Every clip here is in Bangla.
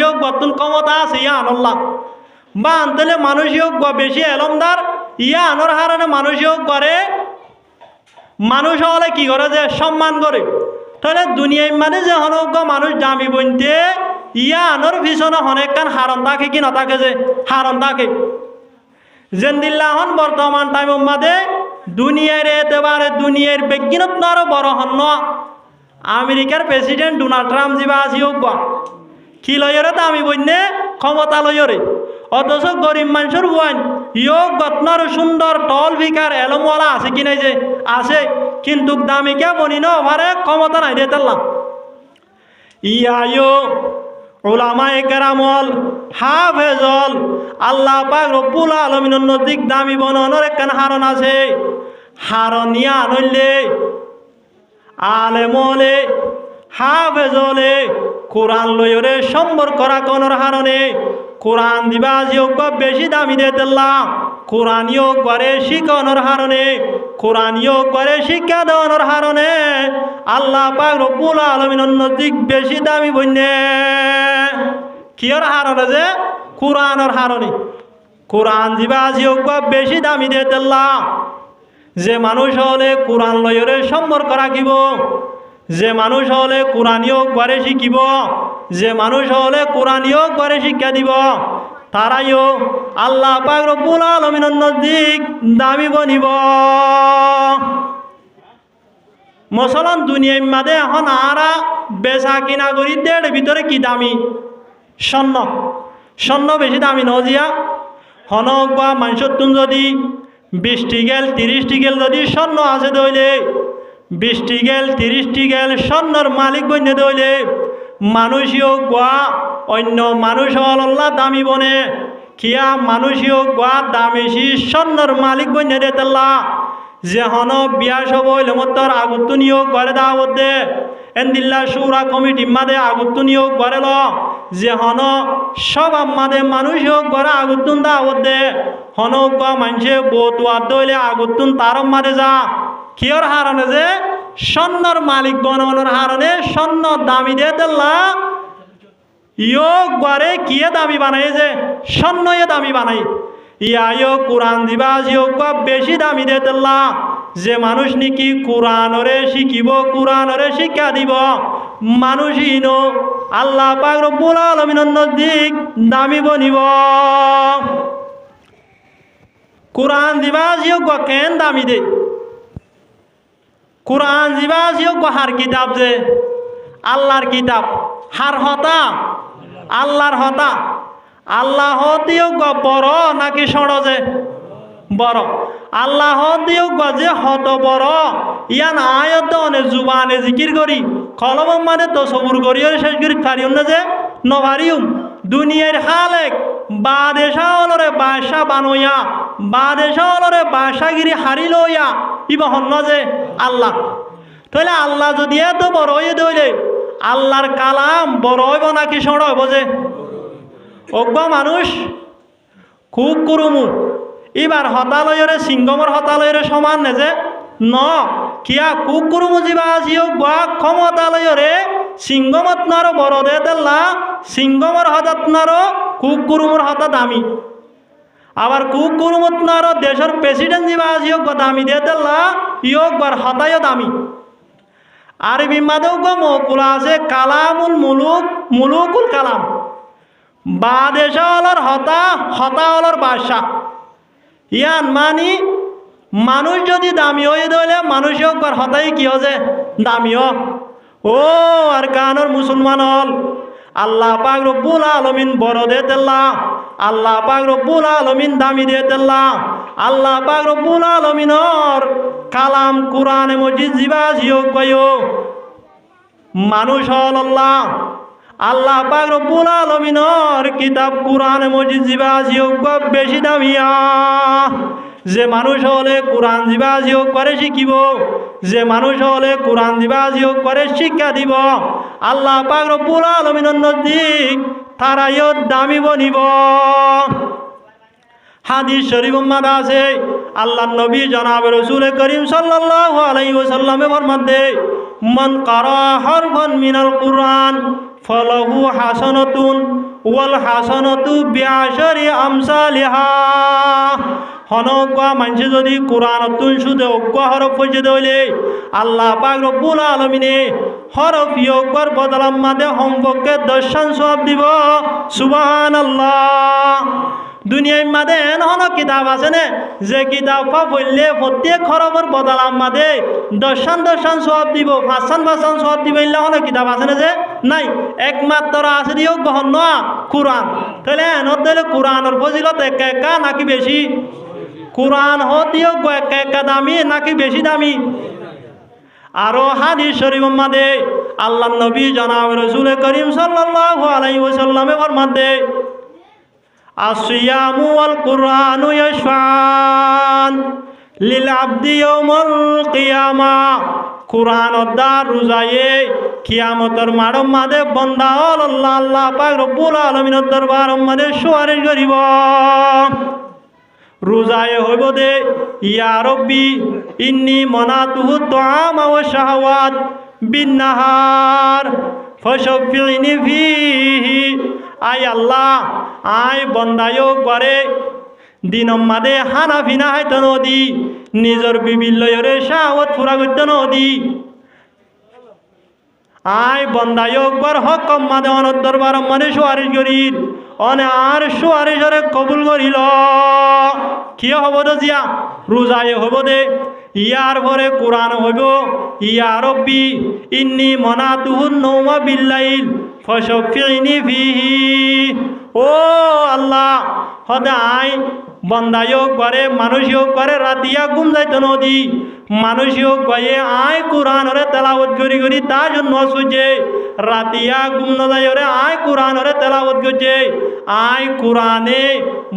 হোক বর্তন ক্ষমতা আছে ইয়া আনল্লাহ বা আনতেলে মানুষ হোক বেশি এলমদার ইয়া আনোর হারানে মানুষ হোক করে মানুষ হলে কি করে যে সম্মান করে তাহলে দুনিয়ায় মানে যে হনজ্ঞ মানুষ দামি বনতে ইয়া আনোর পিছনে অনেক কান হারণ থাকে কি না থাকে যে হারণ থাকে জেন্দিল্লাহন বর্তমান টাইম মাদে দুনিয়ার এতেবারে দুনিয়ার বিজ্ঞানত আরো বড় হন আমেরিকার প্রেসিডেন্ট ডোনাল্ড ট্রাম্প যা আসি হোক কি লয়রে দামি বন্যে ক্ষমতা লয়রে অথচ গরিব মানুষের ওয়ান ইয়োগ গতনার সুন্দর টল ভিকার এলমওয়ালা আছে কি নাই যে আছে কিন্তু দামিকা বনি না ওভারে ক্ষমতা নাই দিয়ে তেলাম ইয়ায়ো উলামায়ে কেরামল হাফেজল আল্লাহ পাক রব্বুল আলামিনের নজিক দামি বননের একখান হারণ আছে হারণিয়া নইলে আলেমলে হাফেজলে কোরআন লয়রে সম্বর করা কোনর হারণে কোরআন দিবা যোগ্য বেশি দামি দিয়ে দিলাম কোরআনীয় করে শিখানোর হারণে কোরআনীয় করে শিক্ষা দেওয়ানোর হারণে আল্লাহ পাক রব্বুল আলামিনের নজিক বেশি দামি বন্যে কিয়র হারণে যে কোরআনের হারণে কোরআন দিবা যোগ্য বেশি দামি দিয়ে দিলাম যে মানুষ হলে কোরআন লয়রে সম্পর্ক রাখিব যে মানুষ হলে কোরআনীয় করে শিখিব যে মানুষ হলে কোরআনীয় করে শিক্ষা দিব তারাইও আল্লাহ পাক রব্বুল আলামিনের নজিক দামি বনিব মুসলমান দুনিয়ার মাঝে এখন আরা বেচা কিনা করি দেড় ভিতরে কি দামি স্বর্ণ স্বর্ণ বেশি দামি নজিয়া হনক বা মানুষের তুন যদি 20 টিকেল 30 টিকেল যদি স্বর্ণ আছে দইলে 20 টিকেল 30 টিকেল স্বর্ণর মালিক বন্য দইলে মানুষীয় গোয়া অন্য মানুষ আল্লাহ দামি বনে কিয়া মানুষীয় গোয়া দামেশি স্বর্ণর মালিক বন্য দেতেল্লা যে হন বিয়া সব হইলে মতর আগুত্তু নিয়োগ করে দাওয়াত দে এন্দিল্লা সুরা কমিটি মাদে আগুত্তু নিয়োগ করে ল যে হন সব আমাদে মানুষ হোক করে আগুত্তুন দাওয়াত দে হনক বা মানুষে বতুয়ার দইলে আগুত্তুন তার মাদে যা কিয়র হারণে যে স্বর্ণর মালিক বননের হারণে স্বর্ণ দামি দিয়ে দিল্লা ইয়োগ বারে কিয়ে দামি বানাই যে স্বর্ণ দামি বানাই ইয়ায়ো কোরআন দিবা যোগ্য বেশি দামি দিয়ে দিল্লা যে মানুষ নাকি কোরআনরে শিখিব কোরআনরে শিক্ষা দিব মানুষ ইনো আল্লাহ পাক রব্বুল আলামিনের নজিক দামি বনিব কোরআন দিবা যোগ্য কেন দামি দে কোরআন দিবা যোগ্য হার কিতাব যে আল্লাহর কিতাব হার হতা আল্লাহর হতা আল্লাহ দিও বড় নাকি সড় যে বড় আল্লাহ দিও যে হত বড় ইয়ান আয়ত অনে জুবানে জিকির করি কলম মানে তো সবুর করি শেষ করি পারিও না যে নভারিউম দুনিয়ার হালেক বাদেশা অলরে বাসা বানইয়া বাদেশা অলরে বাসাগিরি হারি লইয়া ইবা হন যে আল্লাহ তাহলে আল্লাহ যদি এত বড় হয়ে দইলে আল্লাহর কালাম বড় হইব নাকি সড় হইব যে অজ্ঞ মানুষ খুব কুরুমু এবার হতালয়রে সিংগমর হতালয়রে সমান নে যে ন কিয়া খুব কুরুমু যা আজি বা ক্ষমতালয়রে সিংগমত নারো বড় দে দেল্লা সিংগমর হঠাৎ নারো খুব কুরুমুর হঠাৎ দামি আবার খুব কুরুমত নারো দেশের প্রেসিডেন্ট যা আজি বা দামি দে দেল্লা ইয়োগ বার হতায়ও দামি আরবি মাদেও গো মকুলা আছে কালামুল মুলুক মুলুকুল কালাম বাদেশা অলর হতা হতা অলর বাদশা ইয়ান মানি মানুষ যদি দামি হয়ে দইলে মানুষ হোক হতাই কি হচ্ছে দামিও ও আর কানর মুসলমান হল আল্লাহ পাক রব্বুল আলামিন বড় দে দিল্লা আল্লাহ পাক রব্বুল আলামিন দামি দে দিল্লা আল্লাহ পাক রব্বুল আলামিনর কালাম কোরআনে মজিদ জিবা জিয়োগ কয়ো মানুষ হল আল্লাহ আল্লাহ পাক রব্বুল আলামিনর কিতাব কোরআনে মজিদ জিবা জিয়োগ বেশি দামিয়া যে মানুষ হলে কোরআন দিবা জিয়োগ করে শিখিব যে মানুষ হলে কোরআন দিবা জিয়োগ করে শিক্ষা দিব আল্লাহ পাক রব্বুল আলামিনের নজিক তারাইও দামি বনিব হাদিস শরীফ মাদা আছে আল্লাহর নবী জনাব রাসূল করিম সাল্লাল্লাহু আলাইহি ওয়াসাল্লামে ফরমান দে মান কারা হারফান মিনাল কুরআন ফলহু হাসানাতুন ওয়াল হাসানাতু বিআশারি আমসালিহা। হনগা মানুষে যদি কোরআনতুন শুধু অজ্ঞ হরফ পড়ছে দইলে আল্লাহ পাক রব্বুল আলামিনে হরফ ইয়কবার বদলাম মাদে সম্পর্কে 10 সওয়াব দিব। সুবহানাল্লাহ। দুনিয়ার মাদে এমন কিতাব আছে না যে কিতাব পড়লে প্রত্যেক হরফের বদলাম মাদে 10 সওয়াব দিব, 5 সওয়াব দিব। এমন কিতাব আছে না যে নাই, একমাত্র আছে দিও গ্রহণ না কোরআন। তাহলে এনত দিলে কোরআনের ফজিলত একা নাকি বেশি? কোরআন হতিও একা দামি নাকি বেশি দামি? আরো হাদিস শরীফ মাদে আল্লাহ নবী জনাব রাসূল করিম সাল্লাল্লাহু আলাইহি ওয়াসাল্লামে ফরমাতে আসিয়ামু ওয়াল কুরআনু ইয়াশফান লিল আবদি ইয়াউমাল কিয়ামা। কুরআন দা রোজায়ে কিয়ামতের মাঠের মাঝে বান্দা আল্লাহ পাক রব্বুল আলামিনের দরবারের মাঝে সুপারিশ করিব। রোজায়ে হইব দে ইয়া রব্বি ইন্নী মানাতুহু তুআমা ওয়া শাহওয়াত বিন্নাহার ফাশফিনি ফিহি। আই আল্লাহ আই বন্দায়ও করে দিনম মাদে হানা ফিনা হাইতো নদী নিজের বিবিল্লয়রে শাহওয়াত পুরা করতে নদী। আই বন্দায়ও বার হকম মাদে অনর দরবার মানে সুয়ারিশ করির অনে আর সুয়ারিশরে কবুল করিল। কি হব দে জিয়া? রোজায়ে হব দে। ইয়ার পরে কোরআন হইব ইয়া রব্বি ইন্নী মানাতুহু নওমা বিল্লাইল ফাশফিনি ফিহি। ও আল্লাহ হদাই বন্দায়ও করে মানুষও করে রাতিয়া ঘুম যাইতো নদী মানুষও গয়ে আয় কোরআনরে তেলাওয়াত করি করি তার জন্য সুজে রাতিয়া ঘুম না যায় রে আয় কোরআনরে তেলাওয়াত করছে। আয় কোরআনে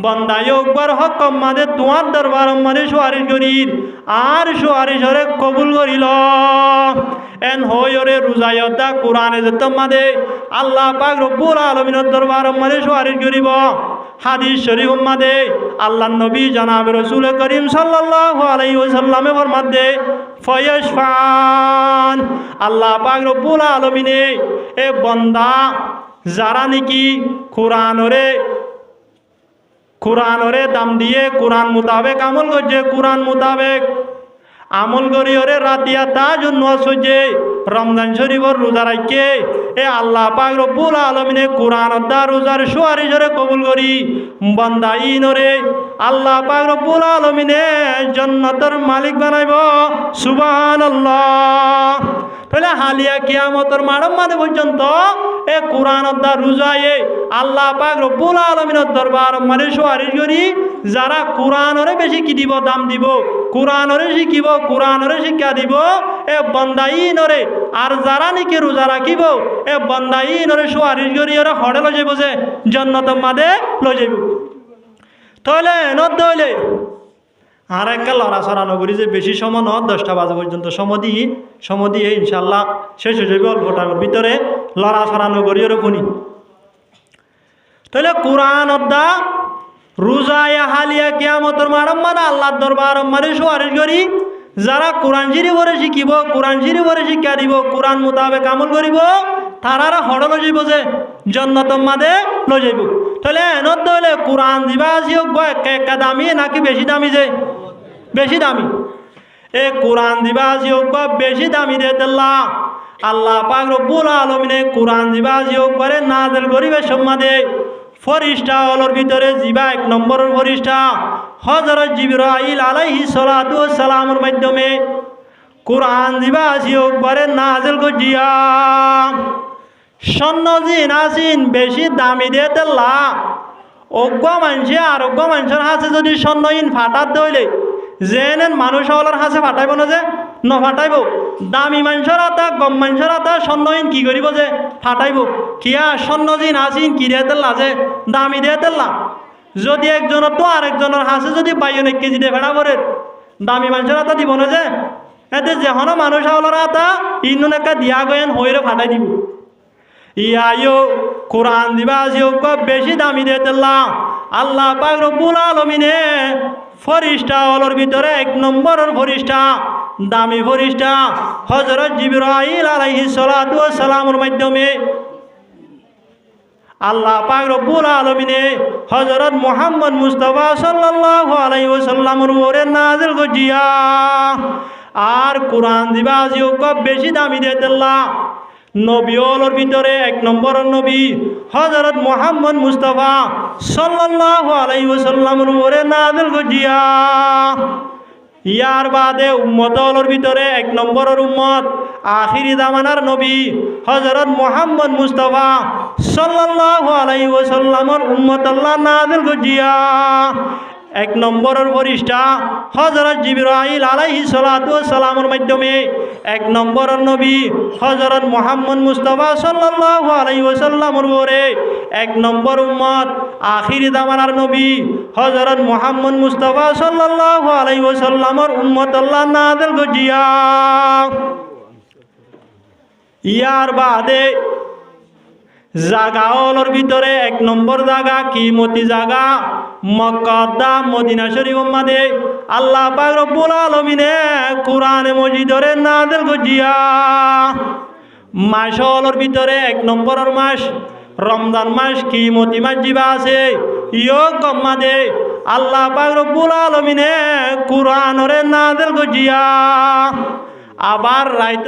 বন্দায়ও বার হকম মাদে তোমার দরবার মানে সুয়ারিশ করির আর সুয়ারিশরে কবুল করিল। এন হইরে রোজায়দা কোরআনে যেত মাদে আল্লাহ পাক রব্বুল আলামিনের দরবার মানে সুয়ারিশ করিব। হাদিস শরীফ মাদে আল্লাহ নবী জনাব রাসূল করিম সাল্লাল্লাহু আলাইহি ওয়াসাল্লামে ফরমাতে ফায়াশফান আল্লাহ পাক রব্বুল আলামিনে এ বান্দা যারা নাকি কোরআনরে দাম দিয়ে কোরআন মোতাবেক আমল করছে কোরআন মোতাবেক আমল করি ওরে রাতিয়া তা জন্য সহ্যে রমজান শরীফর রোজা রাখে এ আল্লাহ পাক রব্বুল আলামিনে কোরআন দা রোজার সুয়ারিশরে কবুল করি বান্দা ইনরে আল্লাহ পাক রব্বুল আলামিনে জান্নাতের মালিক বানাইব। সুবহানাল্লাহ। তাহলে হালিয়া কিয়ামতের মাঠের মাঝে পর্যন্ত এ কোরআন দা রোজায়ে আল্লাহ পাক রব্বুল আলামিনের দরবার মানে সুয়ারিশ করি যারা কোরআনরে বেশি কি দিব দাম দিব কোরআনরে শিখিব কোরআনরে শিক্ষা দিব এ বন্দাইনরে আর যারা নাকি রোজা রাখিব এ বন্দাইনরে সুয়ারিশ করি ওরা হড়ে লই যাইব যে জান্নাতের মাঝে লই যাইব। তাহলে নদলে আর একটা লড়াছড়া নগরী যে বেশি সময় ন 10টা বাজে পর্যন্ত সময় দিয়ে ইনশাল্লাহ শেষ হয়ে যাবে অল্প টাইমের ভিতরে লড়াছড়া নগরী ওর শুনি। তাহলে কোরআন অদ্দা রোজায় হালিয়া কিয়ামতের মাঠের মানে আল্লাহর দরবার মানে সুয়ারিশ করি যারা কোরআন শরীফরে শিখিব কোরআন শরীফরে শিক্ষা দিব কোরআন মোতাবেক আমল করিব তারা হড় লই যাইব যে জান্নাতের মাঝে লই যাইব। তাহলে এনত হলে কোরআন দিবা আসি হোক একা দামি নাকি বেশি দামি? যে বেশি দামি। এ কোরআন দিবা আসি হোক বেশি দামি দে দিল্লা আল্লাহ পাক রব্বুল আলামিনে কোরআন দিবা আসি হোক করে নাযিল করিবে সম্মাদে ফরিস্তা হলর ভিতরে জিবা 1 নম্বরের ফরিস্তা হযরত জিবরাইল আলাইহিস সালাতু ওয়াস সালামের মাধ্যমে কোরআন দিবা আসি হোক করে নাযিল করিয়া সন্নজিন আসিন বেশি দামি দিয়ে তেল্লা অজ্ঞ মানুষে আরোগ্য মানুষের হাতে যদি সন্নইন ফাটাত দইলে যেন মানুষ হলার হাতে ফাটাইব না যে নফাটাইব দামি মানুষের হাতা গম মানুষের হাতা সন্নইন কি করিব যে ফাটাইব কিয়া সন্নজিন আসিন কি দিয়ে তেল্লা যে দামি দিয়ে তেল্লা যদি একজনের তো আরেকজনের হাতে যদি 1 কেজি দিয়ে ফেড়া করে দামি মানুষের হাতা দিব না যে এতে যেন মানুষ হলার হাতা ইনুন একটা দিয়া গয়েন হইরে ফাটাই দিব। ইয়ায়ো কোরআন দিবা আসিও বেশি দামি দিয়ে তেল্লা আল্লাহ পাক রব্বুল আলামিনে ফরিস্তা হলর ভিতরে 1 নম্বরের ফরিস্তা দামি ফরিস্তা হযরত জিবরাইল আলাইহিস সালাতু ওয়াস সালামের মাধ্যমে আল্লাহ পাক রব্বুল আলামিনে হযরত মুহাম্মদ মুস্তাফা সাল্লাল্লাহু আলাইহি ওয়াসাল্লামের উপরে নাযিল করিয়া আর কোরআন দিবা আজিও খুব বেশি দামি দিতেল্লা নবী হলোর ভিতরে এক নম্বর নবী হযরত মুহাম্মদ মুস্তাফা সাল্লাল্লাহু আলাইহি ওয়াসাল্লামের উপরে নাযিল করিয়া ইয়ার বাদে উম্মত হলোর ভিতরে এক নম্বরের উম্মত আখিরি জামানার নবী হযরত মুহাম্মদ মুস্তাফা সাল্লাল্লাহু আলাইহি ওয়াসাল্লামের উম্মত আল্লাহ নাযিল করিয়া এক নম্বরের ফরিস্তা হযরত জিবরাইল আলাইহিস সালাতু ওয়াস সালামের মাধ্যমে এক নম্বরের নবী হযরত মুহাম্মদ মুস্তাফা সাল্লাল্লাহু আলাইহি ওয়াসাল্লামের উপরে এক নম্বর উম্মত আখিরি জামানার নবী হযরত মুহাম্মদ মুস্তাফা সাল্লাল্লাহু আলাইহি ওয়াসাল্লামের উম্মত আল্লাহ নাযিল করিয়া ইয়ার বাদে জাগাওয়ালোর ভিতরে এক নম্বর জায়গা কিমতি জায়গা মক্কা মদিনা শরীফ মাঝে আল্লাহ পাক রব্বুল আলামিনে কোরআনে মজিদরে নাযিল করিয়া মাসওয়ালোর ভিতরে এক নম্বরের মাস রমজান মাস কিমতি মাস জিবা আছে ইয়ক মাঝে আল্লাহ পাক রব্বুল আলামিনে কোরআনরে নাযিল করিয়া আবার রাইত